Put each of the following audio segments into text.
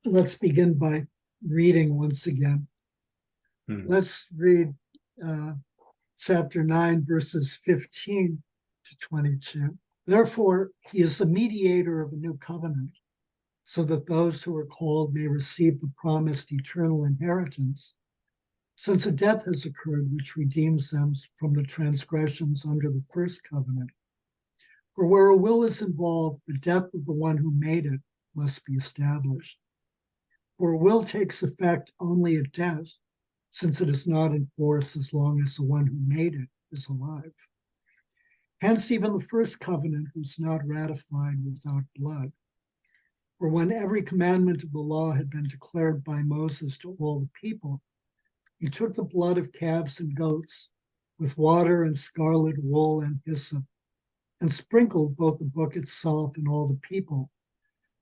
let's begin by reading once again. Let's read chapter 9, verses 15 to 22. Therefore, he is the mediator of a new covenant, so that those who are called may receive the promised eternal inheritance, since a death has occurred which redeems them from the transgressions under the first covenant. For where a will is involved, the death of the one who made it must be established. For a will takes effect only at death, since it is not in force as long as the one who made it is alive. Hence, even the first covenant was not ratified without blood. For when every commandment of the law had been declared by Moses to all the people, he took the blood of calves and goats with water and scarlet wool and hyssop, and sprinkled both the book itself and all the people,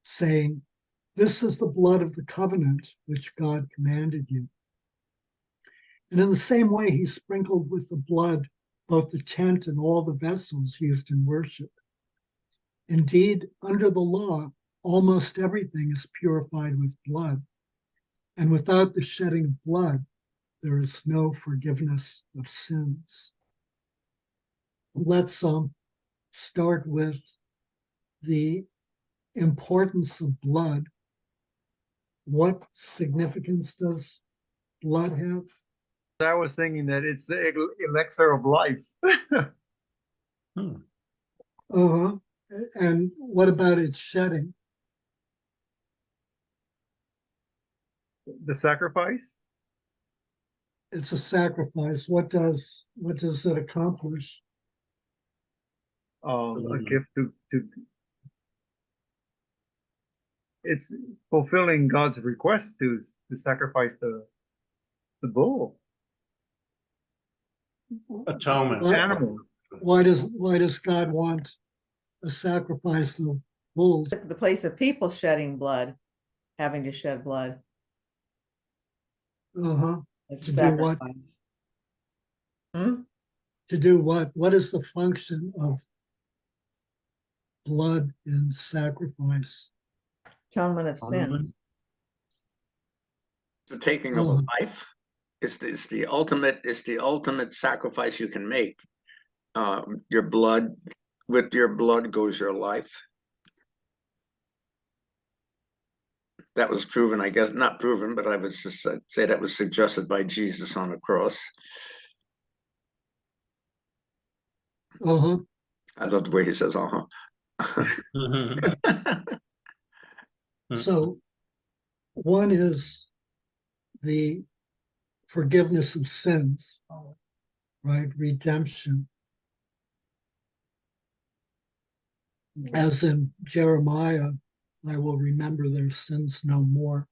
saying, "This is the blood of the covenant which God commanded you." And in the same way, he sprinkled with the blood both the tent and all the vessels used in worship. Indeed, under the law, almost everything is purified with blood, and without the shedding of blood, there is no forgiveness of sins. Let's start with the importance of blood. What significance does blood have? I was thinking that it's the elixir of life. Uh-huh. And what about its shedding? The sacrifice? It's a sacrifice. What does it accomplish? A gift to it's fulfilling God's request to sacrifice the bull. Atonement. Animal. Why does God want a sacrifice of bulls? The place of people shedding blood, having to shed blood. Uh-huh. It's To a do what? sacrifice. To do what? What is the function of blood in sacrifice? Atonement of sins. The taking of a life. It's the ultimate sacrifice you can make. Your blood, with your blood goes your life. That was proven, I guess, not proven, but I would say that was suggested by Jesus on the cross. Uh-huh. I love the way he says, uh-huh. So one is the forgiveness of sins, right? Redemption. As in Jeremiah, I will remember their sins no more.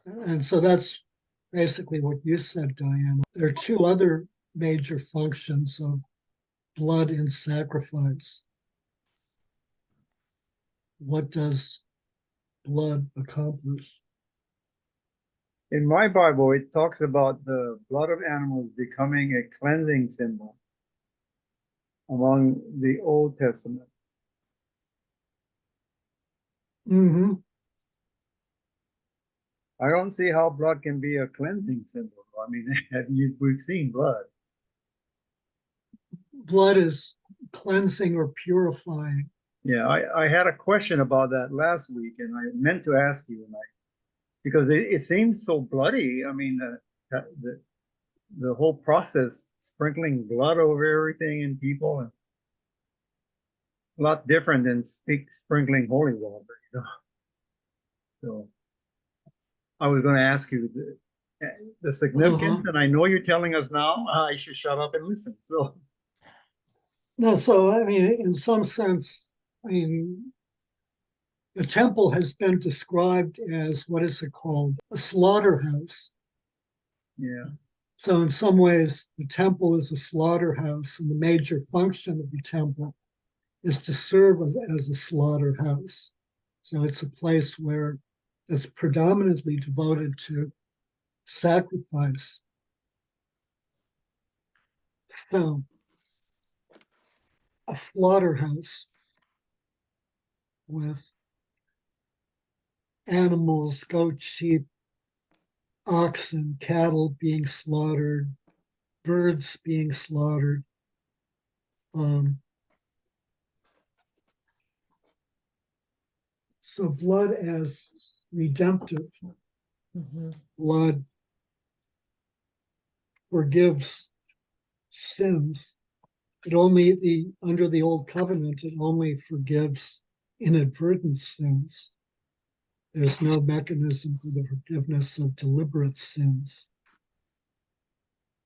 And so that's basically what you said, Diana. There are two other major functions of blood in sacrifice. What does blood accomplish? In my Bible, it talks about the blood of animals becoming a cleansing symbol among the Old Testament. Mm-hmm. I don't see how blood can be a cleansing symbol. I mean, we've seen blood. Blood is cleansing or purifying. Yeah, I had a question about that last week, and I meant to ask you, because it seems so bloody. I mean, the whole process, sprinkling blood over everything and people, and a lot different than sprinkling holy water, you know. So I was going to ask you the significance, and I know you're telling us now. I should shut up and listen. So no, so I mean, in some sense, I mean, the temple has been described as, what is it called? A slaughterhouse. yeah. So in some ways, the temple is a slaughterhouse, and the major function of the temple is to serve as a slaughterhouse. So it's a place where it's predominantly devoted to sacrifice. So a slaughterhouse with animals, goats, sheep, oxen, cattle being slaughtered, birds being slaughtered. So blood as redemptive, blood forgives sins. It only under the old covenant, it only forgives inadvertent sins. There's no mechanism for the forgiveness of deliberate sins.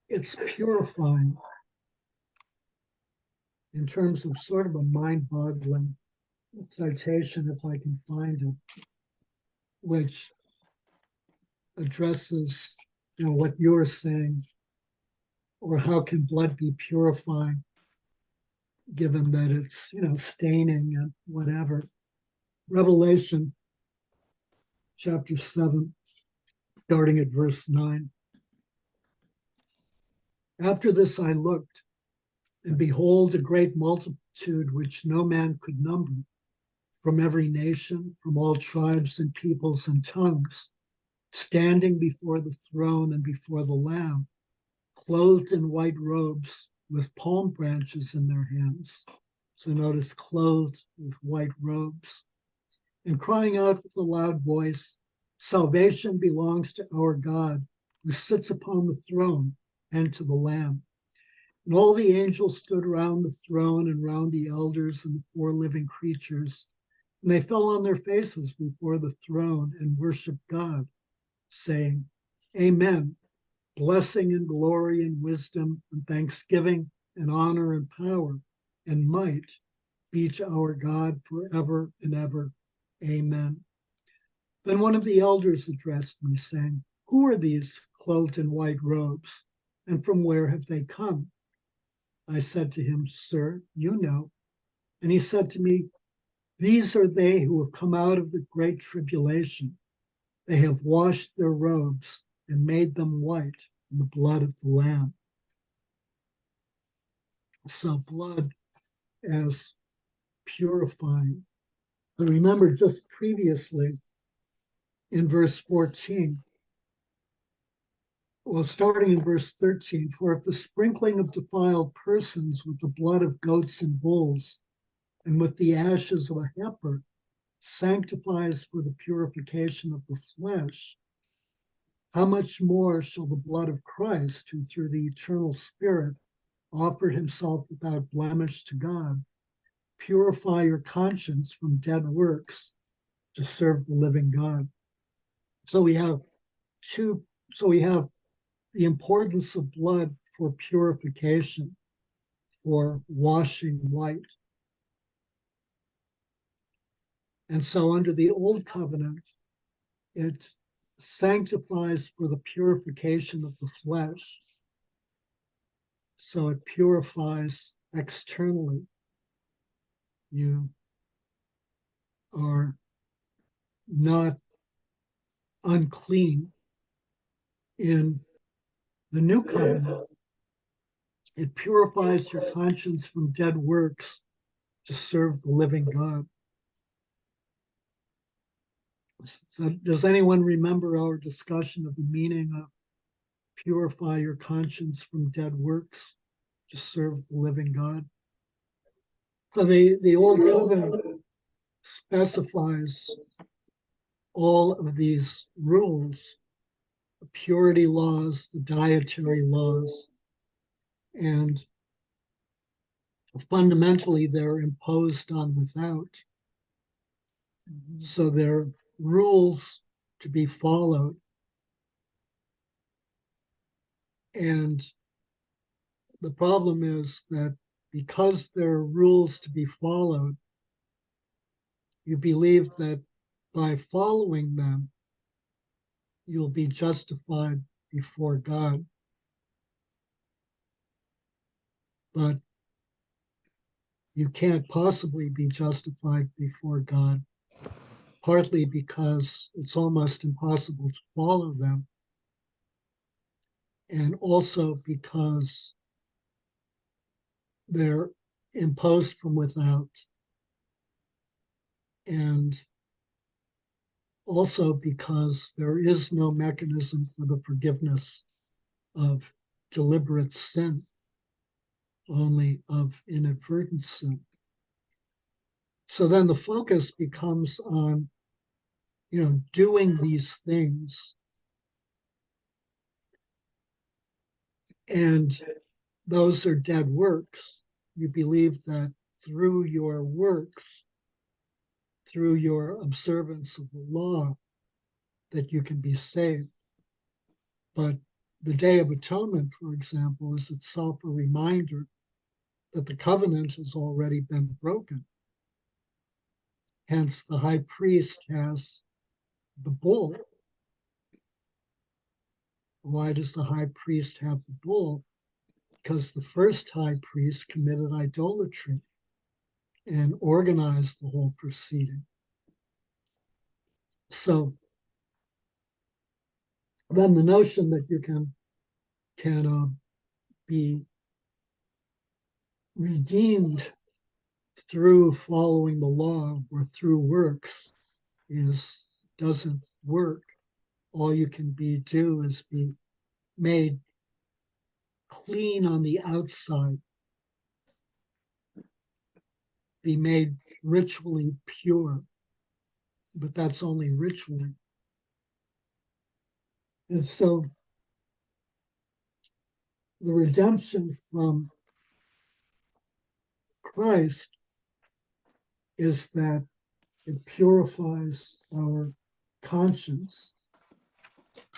It's purifying in terms of sort of a mind-boggling citation, if I can find it, which addresses, what you're saying, or how can blood be purifying, given that it's, staining and whatever. Revelation chapter 7, starting at verse 9. After this I looked, and behold, a great multitude which no man could number, from every nation, from all tribes and peoples and tongues, standing before the throne and before the Lamb, clothed in white robes with palm branches in their hands. So notice, clothed with white robes, and crying out with a loud voice, salvation belongs to our God, who sits upon the throne, and to the Lamb. And all the angels stood around the throne and round the elders and the four living creatures, and they fell on their faces before the throne and worshiped God, saying, Amen. Blessing and glory and wisdom and thanksgiving and honor and power and might be to our God forever and ever. Amen. Then one of the elders addressed me, saying, Who are these clothed in white robes, and from where have they come? I said to him, Sir, you know. And he said to me, These are they who have come out of the great tribulation. They have washed their robes and made them white in the blood of the Lamb. So blood as purifying. But remember, just previously in verse 14, starting in verse 13, for if the sprinkling of defiled persons with the blood of goats and bulls and with the ashes of a heifer sanctifies for the purification of the flesh, how much more shall the blood of Christ, who through the eternal Spirit offered himself without blemish to God, purify your conscience from dead works to serve the living God. So we have the importance of blood for purification, for washing white. And so under the old covenant, it sanctifies for the purification of the flesh. So it purifies externally. You are not unclean. In the new covenant, it purifies your conscience from dead works to serve the living God. So does anyone remember our discussion of the meaning of purify your conscience from dead works to serve the living God? So the old covenant specifies all of these rules, the purity laws, the dietary laws, and fundamentally they're imposed on without. So they're rules to be followed. And the problem is that because there are rules to be followed, you believe that by following them, you'll be justified before God. But you can't possibly be justified before God, partly because it's almost impossible to follow them, and also because they're imposed from without. And also because there is no mechanism for the forgiveness of deliberate sin, only of inadvertent sin. So then the focus becomes on, doing these things. And those are dead works. You believe that through your works, through your observance of the law, that you can be saved. But the Day of Atonement, for example, is itself a reminder that the covenant has already been broken. Hence, the high priest has the bull. Why does the high priest have the bull? Because the first high priest committed idolatry and organized the whole proceeding. So then the notion that you can be redeemed through following the law or through works doesn't work. All you can do is be made clean on the outside, be made ritually pure, but that's only ritually. And so the redemption from Christ is that it purifies our conscience,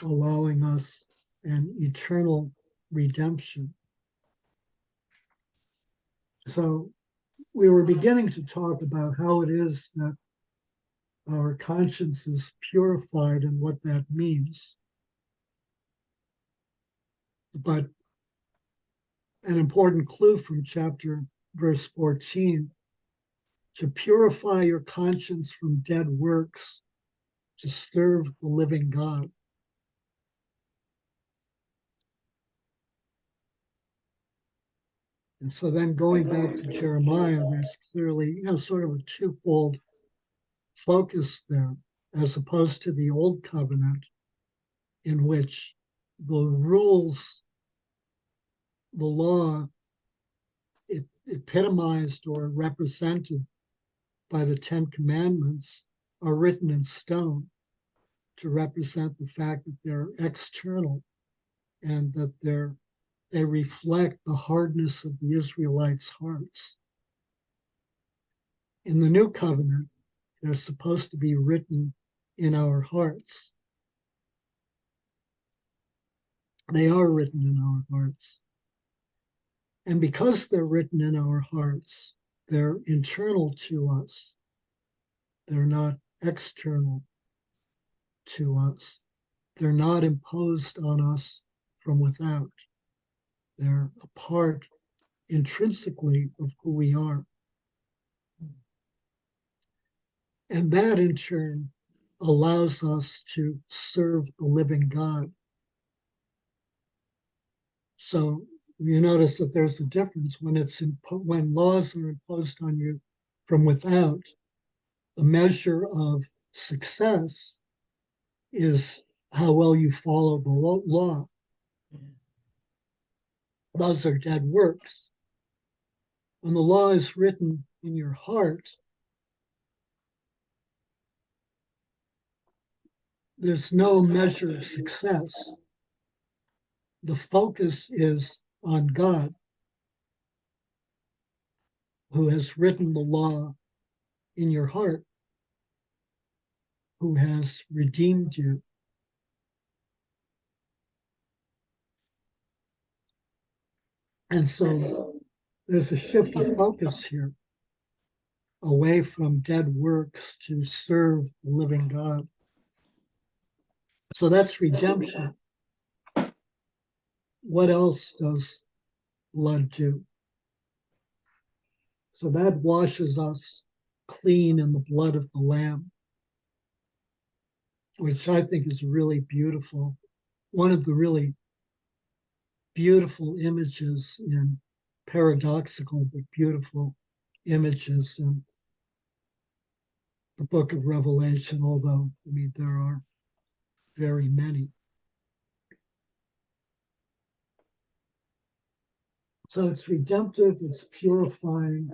allowing us an eternal redemption. So we were beginning to talk about how it is that our conscience is purified and what that means. But an important clue from verse 14, to purify your conscience from dead works, to serve the living God. And so then going back to Jeremiah, there's clearly, sort of a twofold focus there, as opposed to the old covenant, in which the rules, the law, epitomized or represented by the Ten Commandments, are written in stone to represent the fact that they're external and that they reflect the hardness of the Israelites' hearts. In the new covenant, they're supposed to be written in our hearts. They are written in our hearts. And because they're written in our hearts, they're internal to us. They're not external to us. They're not imposed on us from without. They're a part intrinsically of who we are. And that in turn allows us to serve the living God. So you notice that there's a difference when laws are imposed on you from without. The measure of success is how well you follow the law. Those are dead works. When the law is written in your heart, there's no measure of success. The focus is on God, who has written the law in your heart, who has redeemed you. And so there's a shift of focus here, away from dead works to serve the living God. So that's redemption. What else does blood do? So that washes us clean in the blood of the Lamb, which I think is really beautiful. One of the really beautiful images in paradoxical but beautiful images in the book of Revelation, although, I mean, there are very many. So it's redemptive, it's purifying.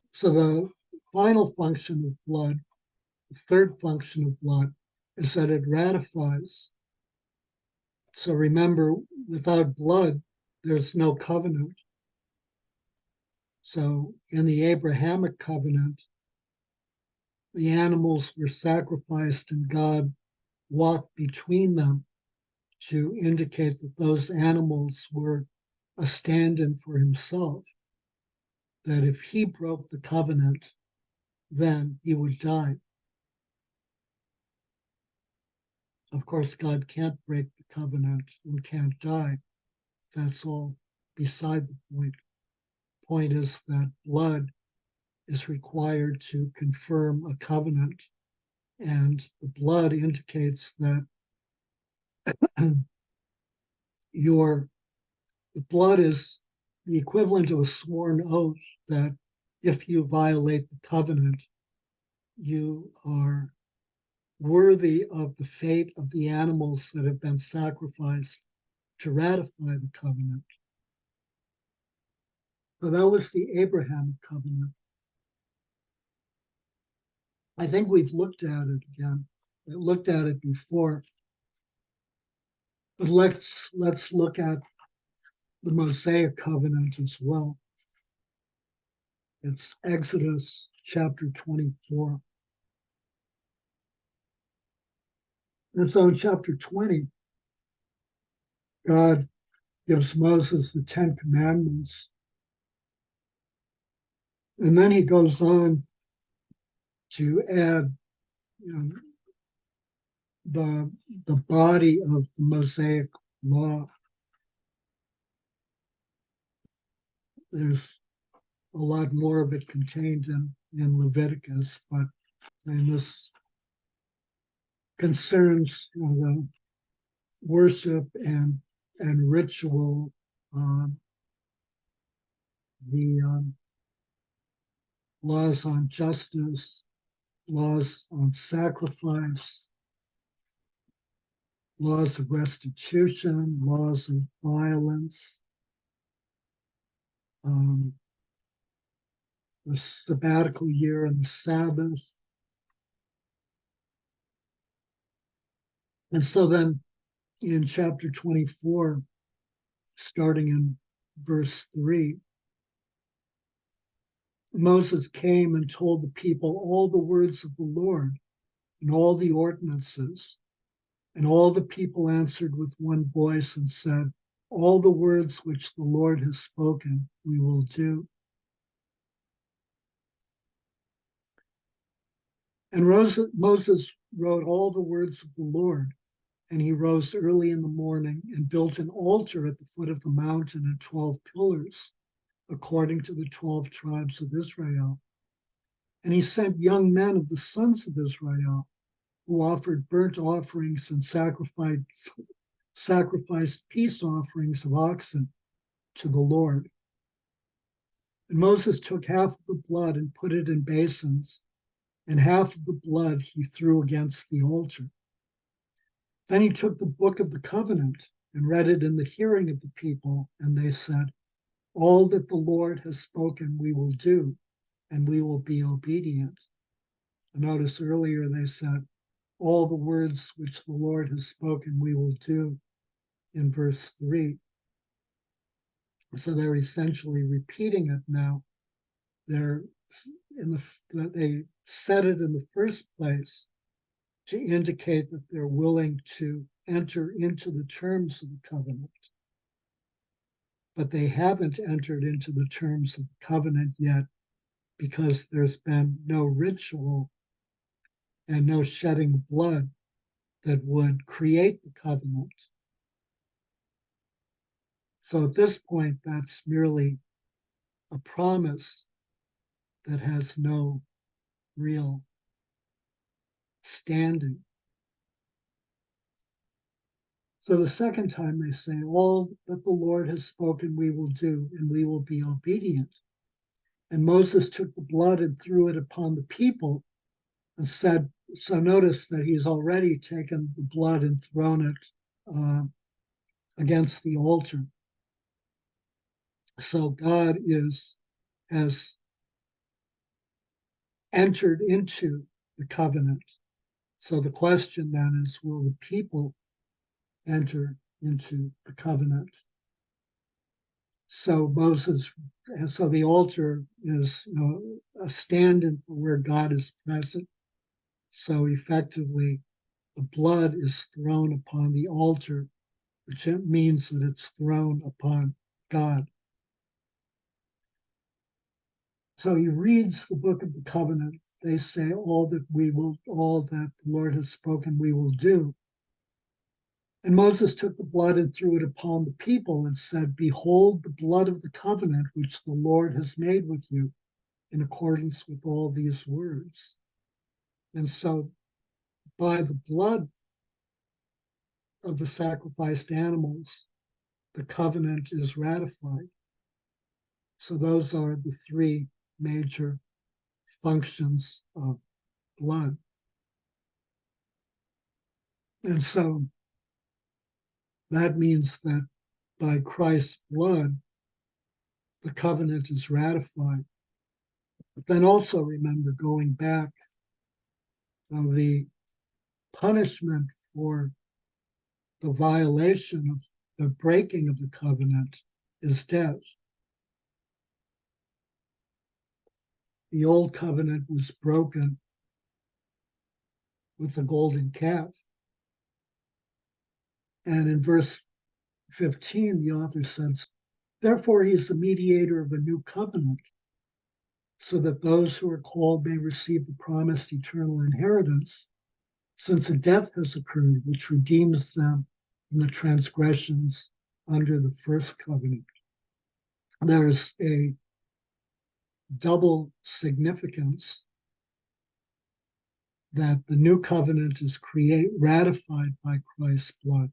So the final function of blood, the third function of blood, is that it ratifies. So remember, without blood, there's no covenant. So in the Abrahamic covenant, the animals were sacrificed and God walked between them to indicate that those animals were a stand-in for himself, that if he broke the covenant, then he would die. Of course, God can't break the covenant and can't die. That's all beside the point. The point is that blood is required to confirm a covenant, and the blood indicates that the blood is the equivalent of a sworn oath that if you violate the covenant, you are worthy of the fate of the animals that have been sacrificed to ratify the covenant. So that was the Abrahamic covenant. I think we've looked at it again. We looked at it before. But let's look at the Mosaic covenant as well. It's Exodus chapter 24. And so in chapter 20, God gives Moses the 10 Commandments. And then he goes on to add, the body of the Mosaic law. There's a lot more of it contained in Leviticus, but this concerns the worship and ritual, the laws on justice, laws on sacrifice, laws of restitution, laws of violence, the sabbatical year and the Sabbath. And so then in chapter 24, starting in verse 3, Moses came and told the people all the words of the Lord and all the ordinances. And all the people answered with one voice and said, all the words which the Lord has spoken, we will do. And Moses wrote all the words of the Lord, and he rose early in the morning and built an altar at the foot of the mountain and 12 pillars, according to the 12 tribes of Israel. And he sent young men of the sons of Israel, who offered burnt offerings and sacrificed peace offerings of oxen to the Lord. And Moses took half of the blood and put it in basins, and half of the blood he threw against the altar. Then he took the book of the covenant and read it in the hearing of the people, and they said, all that the Lord has spoken we will do, and we will be obedient. And notice earlier they said, all the words which the Lord has spoken we will do in verse 3. So they're essentially repeating it now. They said it in the first place to indicate that they're willing to enter into the terms of the covenant. But they haven't entered into the terms of the covenant yet because there's been no ritual and no shedding of blood that would create the covenant. So at this point, that's merely a promise that has no real standing. So the second time they say, all that the Lord has spoken we will do, and we will be obedient. And Moses took the blood and threw it upon the people, and said, so notice that he's already taken the blood and thrown it against the altar. So God has entered into the covenant. So the question then is, will the people enter into the covenant? So the altar is, a stand-in for where God is present. So effectively, the blood is thrown upon the altar, which means that it's thrown upon God. So he reads the book of the covenant. They say all that the Lord has spoken, we will do. And Moses took the blood and threw it upon the people and said, behold the blood of the covenant which the Lord has made with you in accordance with all these words. And so by the blood of the sacrificed animals, the covenant is ratified. So those are the three major functions of blood. And so that means that by Christ's blood, the covenant is ratified. But then also remember, going back, the punishment for the violation of the breaking of the covenant is death. The old covenant was broken with the golden calf. And in verse 15, the author says, therefore he is the mediator of a new covenant, so that those who are called may receive the promised eternal inheritance, since a death has occurred which redeems them from the transgressions under the first covenant. There's a double significance that the new covenant is ratified by Christ's blood.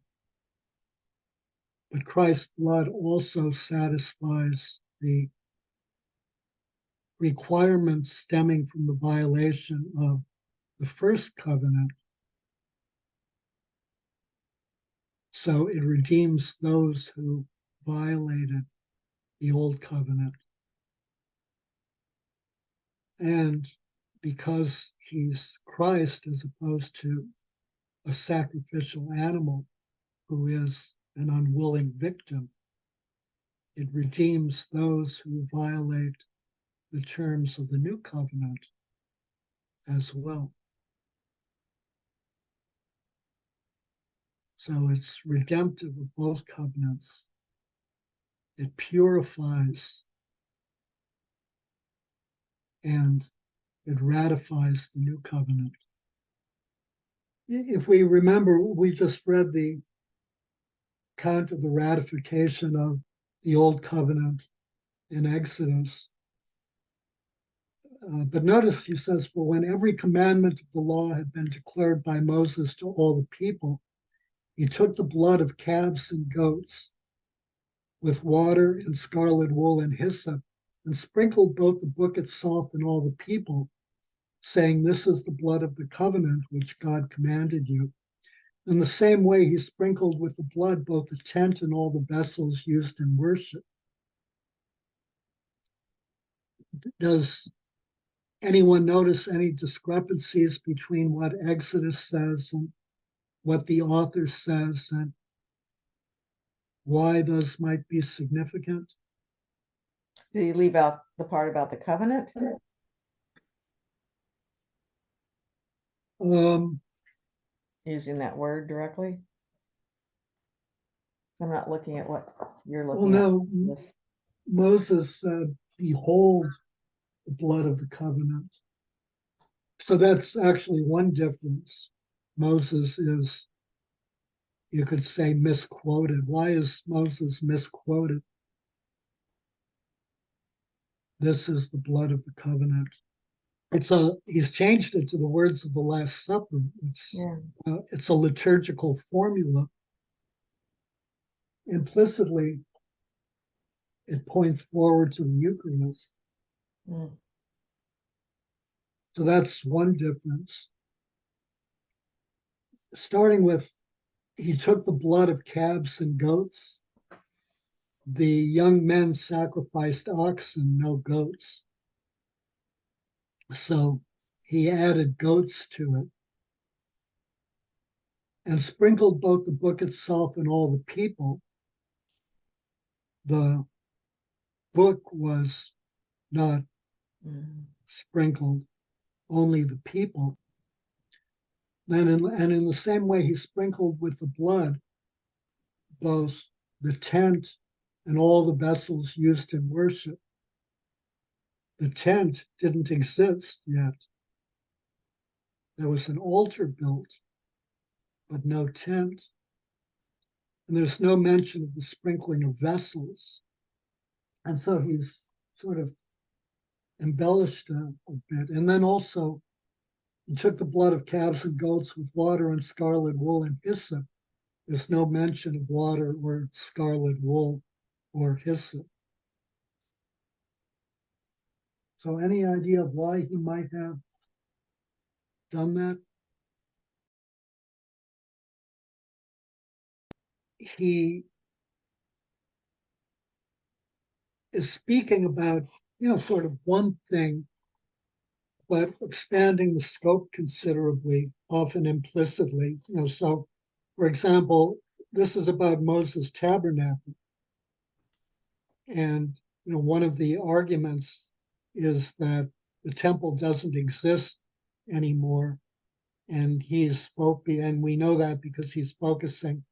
But Christ's blood also satisfies the requirements stemming from the violation of the first covenant. So it redeems those who violated the old covenant. And because he's Christ as opposed to a sacrificial animal who is an unwilling victim, it redeems those who violate the terms of the new covenant as well. So it's redemptive of both covenants. It purifies and it ratifies the new covenant. If we remember, we just read the account of the ratification of the old covenant in Exodus. But notice he says, for when every commandment of the law had been declared by Moses to all the people, he took the blood of calves and goats with water and scarlet wool and hyssop and sprinkled both the book itself and all the people, saying, this is the blood of the covenant which God commanded you. In the same way, he sprinkled with the blood both the tent and all the vessels used in worship. Does anyone notice any discrepancies between what Exodus says and what the author says, and why those might be significant? Did you leave out the part about the covenant? Using that word directly? I'm not looking at what you're looking Well, at. no, Moses said, behold the blood of the covenant. So that's actually one difference. Moses is, you could say, misquoted. Why is Moses misquoted? This is the blood of the covenant. He's changed it to the words of the Last Supper. It's a liturgical formula. Implicitly, it points forward to the Eucharist. Mm. So that's one difference. Starting with, he took the blood of calves and goats. The young men sacrificed oxen, no goats. So he added goats to it and sprinkled both the book itself and all the people. The book was not sprinkled, only the people. And in the same way, he sprinkled with the blood both the tent and all the vessels used in worship. The tent didn't exist yet. There was an altar built, but no tent. And there's no mention of the sprinkling of vessels. And so he's sort of embellished a bit. And then also, he took the blood of calves and goats with water and scarlet wool and hyssop. There's no mention of water or scarlet wool or hyssop. So any idea of why he might have done that? He is speaking about, sort of one thing, but expanding the scope considerably, often implicitly. So, for example, this is about Moses' tabernacle. And, one of the arguments is that the temple doesn't exist anymore. And and we know that because he's focusing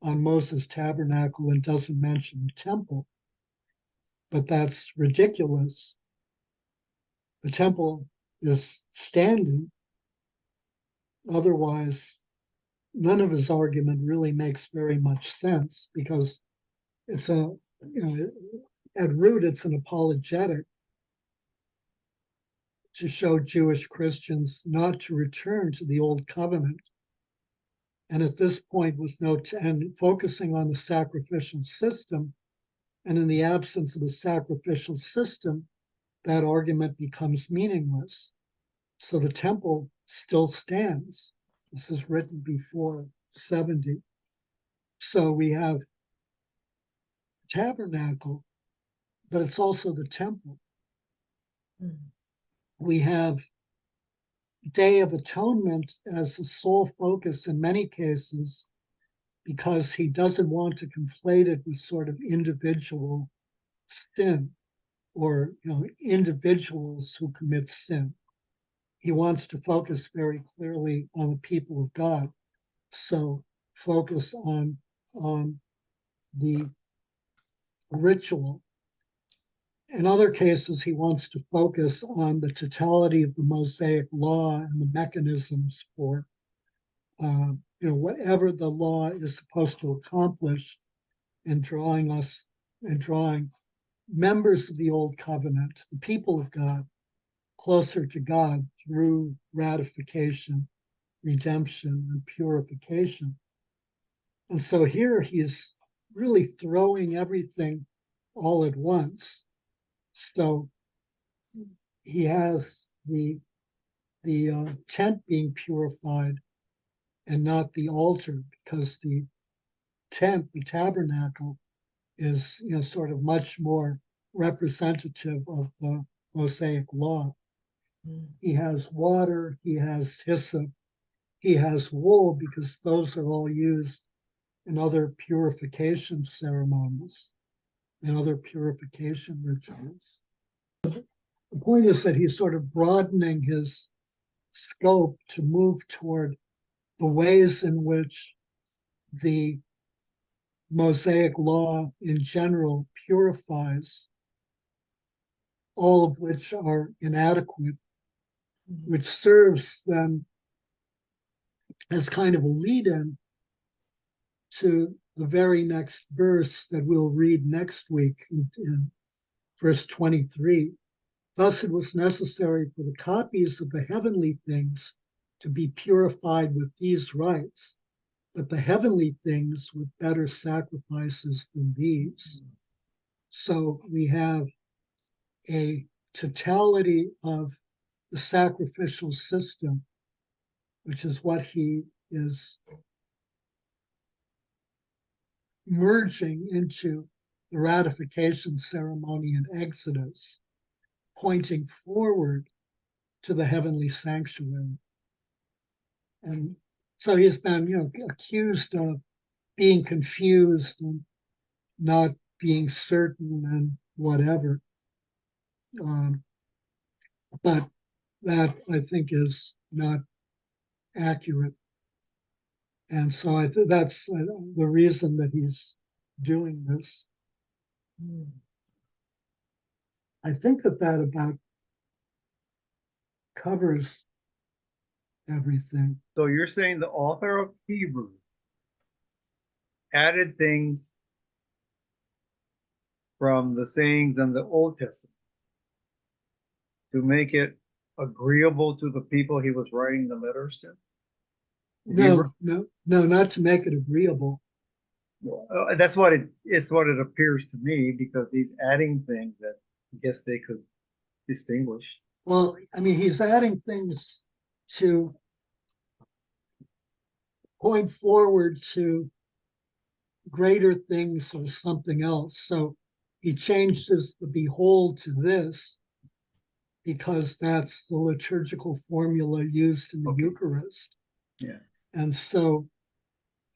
on Moses' tabernacle and doesn't mention the temple. But that's ridiculous. The temple is standing. Otherwise, none of his argument really makes very much sense, because it's at root, it's an apologetic to show Jewish Christians not to return to the old covenant. And at this point, and focusing on the sacrificial system, and in the absence of a sacrificial system, that argument becomes meaningless. So the temple still stands. This is written before 70. So we have tabernacle, but it's also the temple. We have Day of Atonement as the sole focus in many cases, because he doesn't want to conflate it with sort of individual sin, or individuals who commit sin. He wants to focus very clearly on the people of God. So focus on the ritual. In other cases, he wants to focus on the totality of the Mosaic law and the mechanisms for, whatever the law is supposed to accomplish, in drawing members of the Old Covenant, the people of God, closer to God through ratification, redemption, and purification. And so here he's really throwing everything all at once. So he has the tent being purified and not the altar, because the tent, the tabernacle, is sort of much more representative of the Mosaic law. He has water, he has hyssop, he has wool, because those are all used in other purification ceremonies and other purification rituals. The point is that he's sort of broadening his scope to move toward the ways in which the Mosaic law in general purifies, all of which are inadequate, which serves then as kind of a lead-in to the very next verse that we'll read next week, in verse 23. Thus it was necessary for the copies of the heavenly things to be purified with these rites, but the heavenly things with better sacrifices than these. So we have a totality of the sacrificial system, which is what he is merging into the ratification ceremony in Exodus, pointing forward to the heavenly sanctuary. And so he's been, accused of being confused and not being certain and whatever. But that, I think, is not accurate. And so I think that's the reason that he's doing this. I think that about covers everything. So you're saying the author of Hebrews added things from the sayings in the Old Testament to make it agreeable to the people he was writing the letters to? No, not to make it agreeable. That's it's what it appears to me, because he's adding things that I guess they could distinguish. Well, I mean, he's adding things to point forward to greater things or something else. So he changes the behold to this because that's the liturgical formula used in the Eucharist. Yeah. And so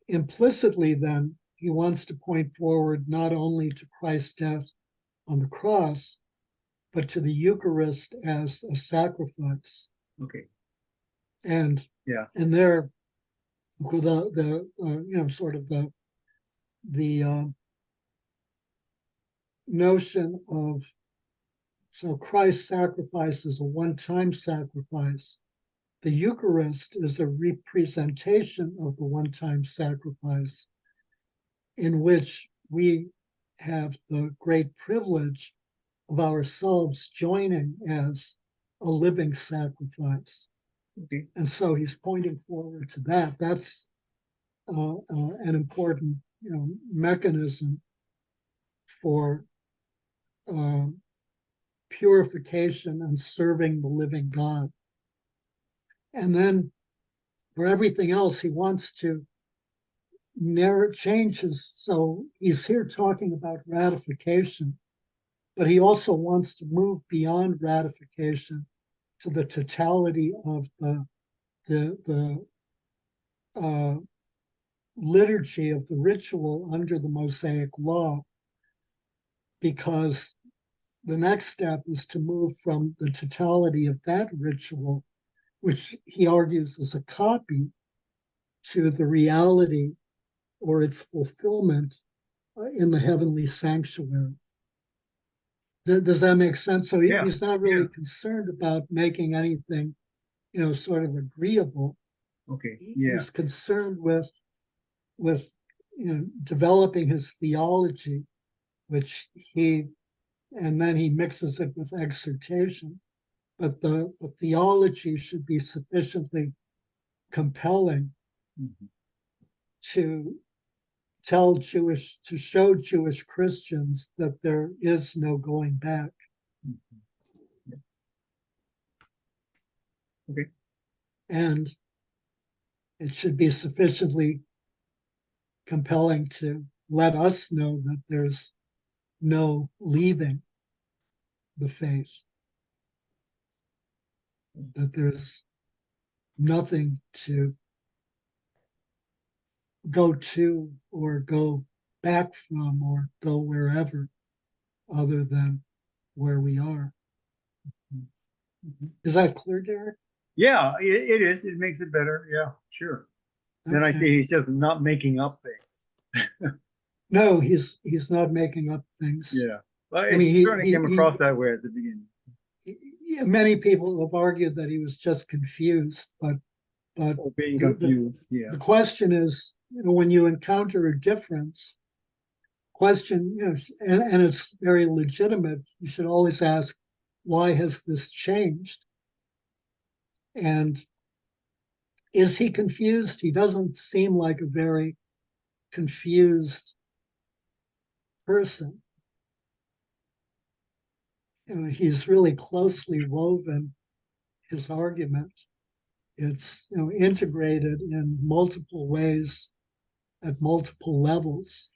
implicitly then, he wants to point forward not only to Christ's death on the cross, but to the Eucharist as a sacrifice. Okay. And and there, sort of the notion of, so Christ's sacrifice is a one-time sacrifice. The Eucharist is a representation of the one-time sacrifice, in which we have the great privilege of ourselves joining as a living sacrifice. Okay. And so he's pointing forward to that. That's an important, mechanism for purification and serving the living God. And then for everything else, he wants to change his. So he's here talking about ratification, but he also wants to move beyond ratification to the totality of the liturgy of the ritual under the Mosaic law, because the next step is to move from the totality of that ritual, which he argues is a copy, to the reality or its fulfillment in the heavenly sanctuary. Does that make sense? So he's not really concerned about making anything, sort of agreeable. Okay. He's concerned with developing his theology, which and then he mixes it with exhortation. But the theology should be sufficiently compelling to show Jewish Christians that there is no going back. Okay. And it should be sufficiently compelling to let us know that there's no leaving the faith, that there's nothing to go to or go back from or go wherever other than where we are. Is that clear, Derek? Yeah, it is. It makes it better. Yeah, sure. Then I see he's just not making up things. No, he's not making up things. Yeah. Well, I mean, he certainly came across that way at the beginning. Many people have argued that he was just confused, but being confused. The question is, when you encounter a difference, and it's very legitimate, you should always ask, why has this changed? And is he confused? He doesn't seem like a very confused person. He's really closely woven his argument. It's integrated in multiple ways at multiple levels.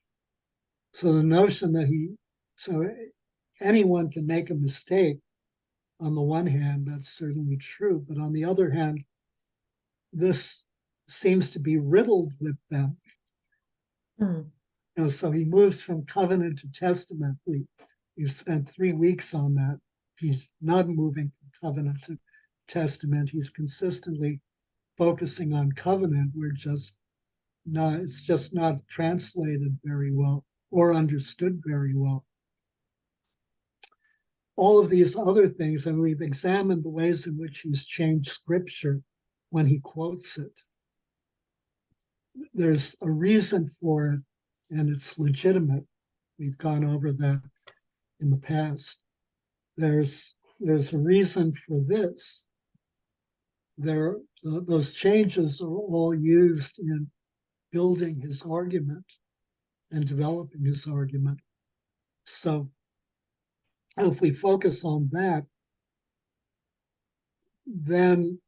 So the notion that so anyone can make a mistake, on the one hand, that's certainly true, but on the other hand, this seems to be riddled with them. So he moves from covenant to testament. We've spent 3 weeks on that. He's not moving from covenant to testament. He's consistently focusing on covenant. It's just not translated very well or understood very well. All of these other things, and we've examined the ways in which he's changed scripture when he quotes it. There's a reason for it, and it's legitimate. We've gone over that in the past. There's a reason for this. Those changes are all used in building his argument and developing his argument. So if we focus on that, then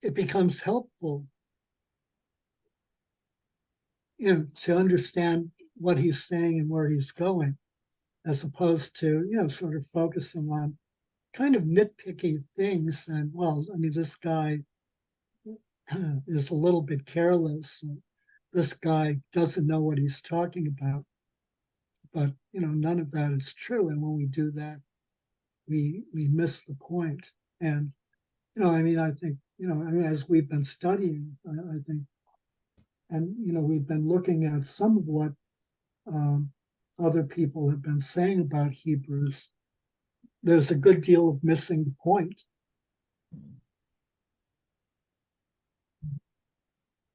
it becomes helpful, to understand what he's saying and where he's going, as opposed to, sort of focusing on kind of nitpicky things. And, well, I mean, this guy is a little bit careless. This guy doesn't know what he's talking about. But, none of that is true. And when we do that, we miss the point. And, I think, as we've been studying, I think, and, we've been looking at some of what other people have been saying about Hebrews, there's a good deal of missing the point.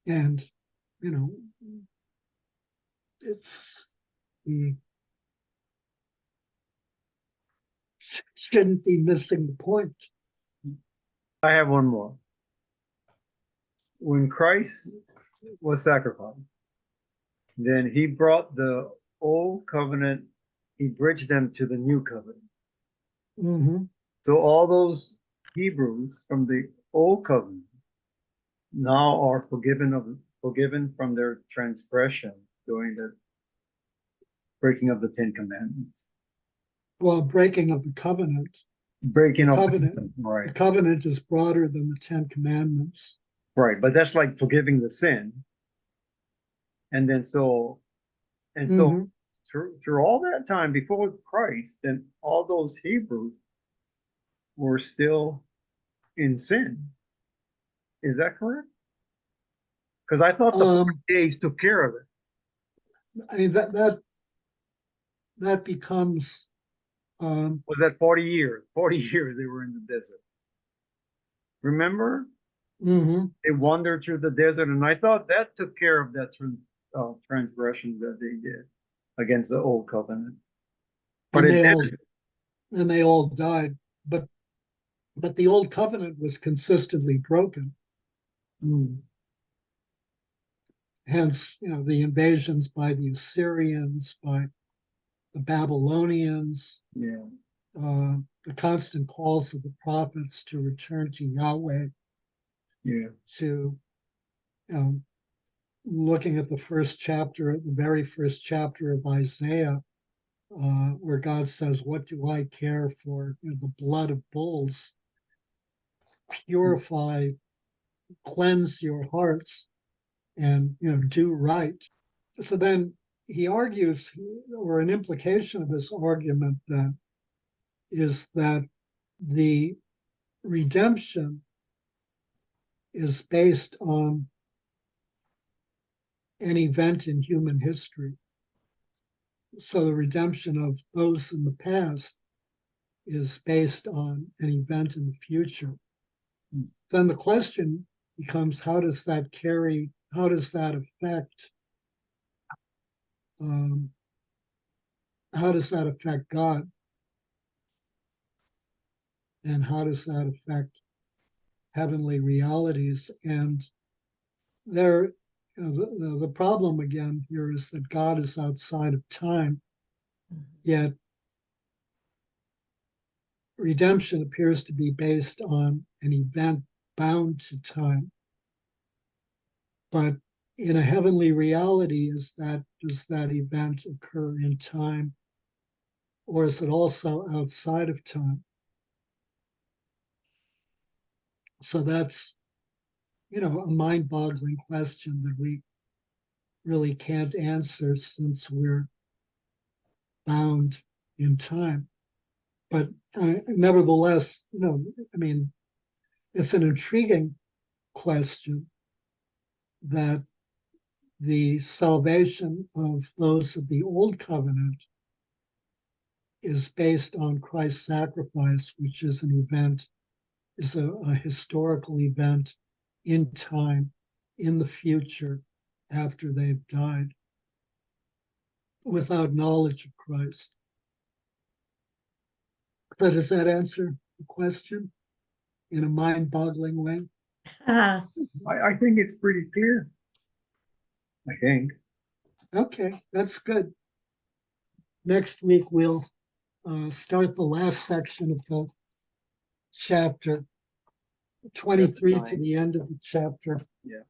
And, we shouldn't be missing the point. I have one more. When Christ was sacrificed, then he brought the old covenant, he bridged them to the new covenant. Mm-hmm. So all those Hebrews from the old covenant now are forgiven from their transgression during the breaking of the 10 Commandments. Well, breaking of the covenant. Breaking The of covenant. the right. The covenant is broader than the 10 Commandments. Right, but that's like forgiving the sin. And then Mm-hmm. through all that time before Christ, then all those Hebrews were still in sin. Is that correct? Because I thought the 40 days took care of it. I mean, that becomes Was that 40 years? 40 years they were in the desert. Remember? mm-hmm. They wandered through the desert, and I thought that took care of that transgression that they did against the old covenant. But and they all died. But the old covenant was consistently broken. Hence, the invasions by the Assyrians, by the Babylonians, the constant calls of the prophets to return to Yahweh, to looking at the very first chapter of Isaiah, where God says, "What do I care for the blood of bulls? Purify, cleanse your hearts, and do right." So then he argues, or an implication of his argument then is that the redemption is based on an event in human history. So the redemption of those in the past is based on an event in the future. Then the question becomes, how does that affect God? And how does that affect heavenly realities? And the problem again here is that God is outside of time, yet redemption appears to be based on an event bound to time. But in a heavenly reality, does that event occur in time, or is it also outside of time? So that's, a mind-boggling question that we really can't answer since we're bound in time. But nevertheless, it's an intriguing question that the salvation of those of the old covenant is based on Christ's sacrifice, which is a historical event in time, in the future, after they've died, without knowledge of Christ. So does that answer the question in a mind-boggling way? Ah, I think it's pretty clear. I think. Okay, that's good. Next week, we'll start the last section of the chapter, 23 to the end of the chapter. Yeah.